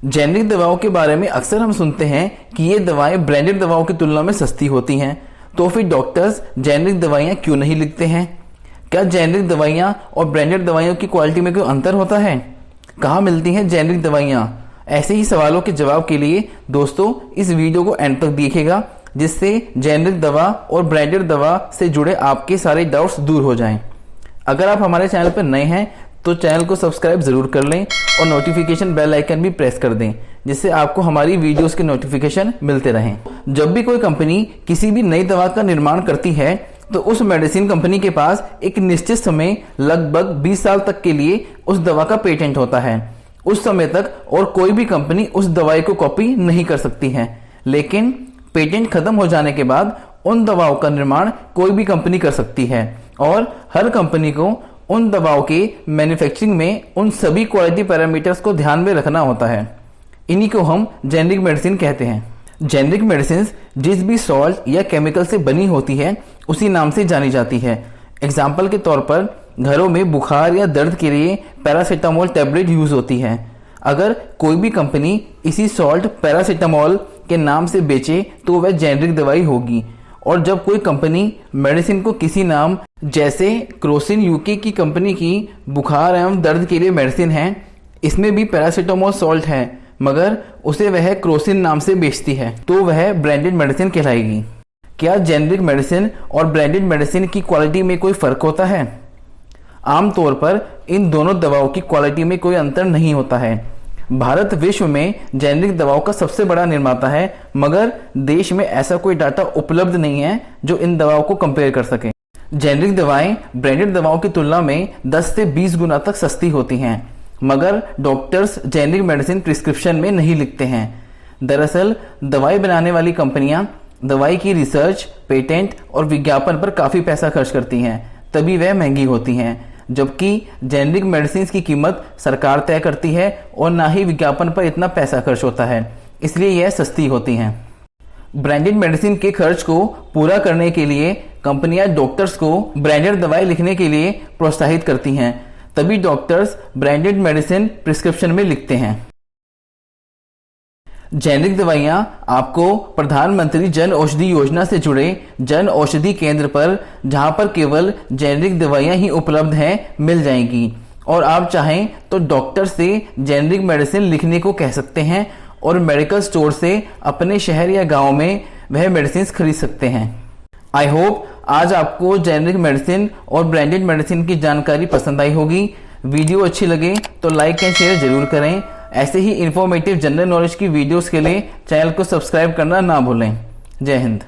Generic दवाओं के बारे में अक्सर हम सुनते हैं कि ये दवाएं ब्रांडेड दवाओं की तुलना में सस्ती होती हैं, तो फिर डॉक्टर्स जेनरिक दवाइयां क्यों नहीं लिखते हैं? क्या जेनरिक दवाइयां और ब्रांडेड दवाइयों की क्वालिटी में कोई अंतर होता है? कहाँ मिलती हैं जेनरिक दवाइयां? ऐसे ही सवालों के जवाब के लिए दोस्तों इस वीडियो को एंड तक देखिएगा, जिससे जेनरिक दवा और ब्रांडेड दवा से जुड़े आपके सारे डाउट्स दूर हो जाएं। अगर आप हमारे चैनल पर नए हैं तो चैनल को सब्सक्राइब जरूर कर लें और नोटिफिकेशन बेल आइकन भी प्रेस कर दें, जिससे आपको हमारी वीडियोस के नोटिफिकेशन मिलते रहें। जब भी कोई कंपनी किसी भी नई दवा का निर्माण करती है तो उस मेडिसिन कंपनी के पास एक निश्चित समय लगभग 20 साल तक के लिए उस दवा का पेटेंट होता है। उस समय तक और कोई भी कंपनी उस दवाई को कॉपी नहीं कर सकती है, लेकिन पेटेंट खत्म हो जाने के बाद उन दवाओं का निर्माण कोई भी कंपनी कर सकती है और हर कंपनी को उन दवाओं के मैन्युफैक्चरिंग में उन सभी क्वालिटी पैरामीटर्स को ध्यान में रखना होता है। इन्हीं को हम जेनरिक मेडिसिन कहते हैं। जेनरिक मेडिसिन जिस भी सॉल्ट या केमिकल से बनी होती है उसी नाम से जानी जाती है। एग्जाम्पल के तौर पर घरों में बुखार या दर्द के लिए पैरासीटामोल टैबलेट यूज होती है। अगर कोई भी कंपनी इसी सॉल्ट पैरासीटामोल के नाम से बेचे तो वह जेनरिक दवाई होगी, और जब कोई कंपनी मेडिसिन को किसी नाम, जैसे क्रोसिन यूके की कंपनी की बुखार एवं दर्द के लिए मेडिसिन है, इसमें भी पैरासीटामोल सॉल्ट है मगर उसे वह क्रोसिन नाम से बेचती है, तो वह ब्रांडेड मेडिसिन कहलाएगी। क्या जेनरिक मेडिसिन और ब्रांडेड मेडिसिन की क्वालिटी में कोई फर्क होता है? आमतौर पर इन दोनों दवाओं की क्वालिटी में कोई अंतर नहीं होता है। भारत विश्व में जेनरिक दवाओं का सबसे बड़ा निर्माता है, मगर देश में ऐसा कोई डाटा उपलब्ध नहीं है जो इन दवाओं को कंपेयर कर सके। जेनरिक दवाएं ब्रांडेड दवाओं की तुलना में 10 से 20 गुना तक सस्ती होती हैं, मगर डॉक्टर्स जेनरिक मेडिसिन प्रिस्क्रिप्शन में नहीं लिखते हैं। दरअसल दवाई बनाने वाली कंपनियां दवाई की रिसर्च, पेटेंट और विज्ञापन पर काफी पैसा खर्च करती हैं, तभी वह महंगी होती हैं, जबकि जेनरिक मेडिसिन की कीमत सरकार तय करती है और ना ही विज्ञापन पर इतना पैसा खर्च होता है, इसलिए यह सस्ती होती हैं। ब्रांडेड मेडिसिन के खर्च को पूरा करने के लिए कंपनियां डॉक्टर्स को ब्रांडेड दवाई लिखने के लिए प्रोत्साहित करती हैं, तभी डॉक्टर्स ब्रांडेड मेडिसिन प्रिस्क्रिप्शन में लिखते हैं। जेनरिक दवाइयां आपको प्रधानमंत्री जन औषधि योजना से जुड़े जन औषधि केंद्र पर, जहां पर केवल जेनरिक दवाइयां ही उपलब्ध हैं, मिल जाएंगी, और आप चाहें तो डॉक्टर से जेनरिक मेडिसिन लिखने को कह सकते हैं और मेडिकल स्टोर से अपने शहर या गांव में वह मेडिसिन खरीद सकते हैं। आई होप आज आपको जेनरिक मेडिसिन और ब्रांडेड मेडिसिन की जानकारी पसंद आई होगी। वीडियो अच्छी लगे तो लाइक एंड शेयर जरूर करें। ऐसे ही इंफॉर्मेटिव जनरल नॉलेज की वीडियोस के लिए चैनल को सब्सक्राइब करना ना भूलें। जय हिंद।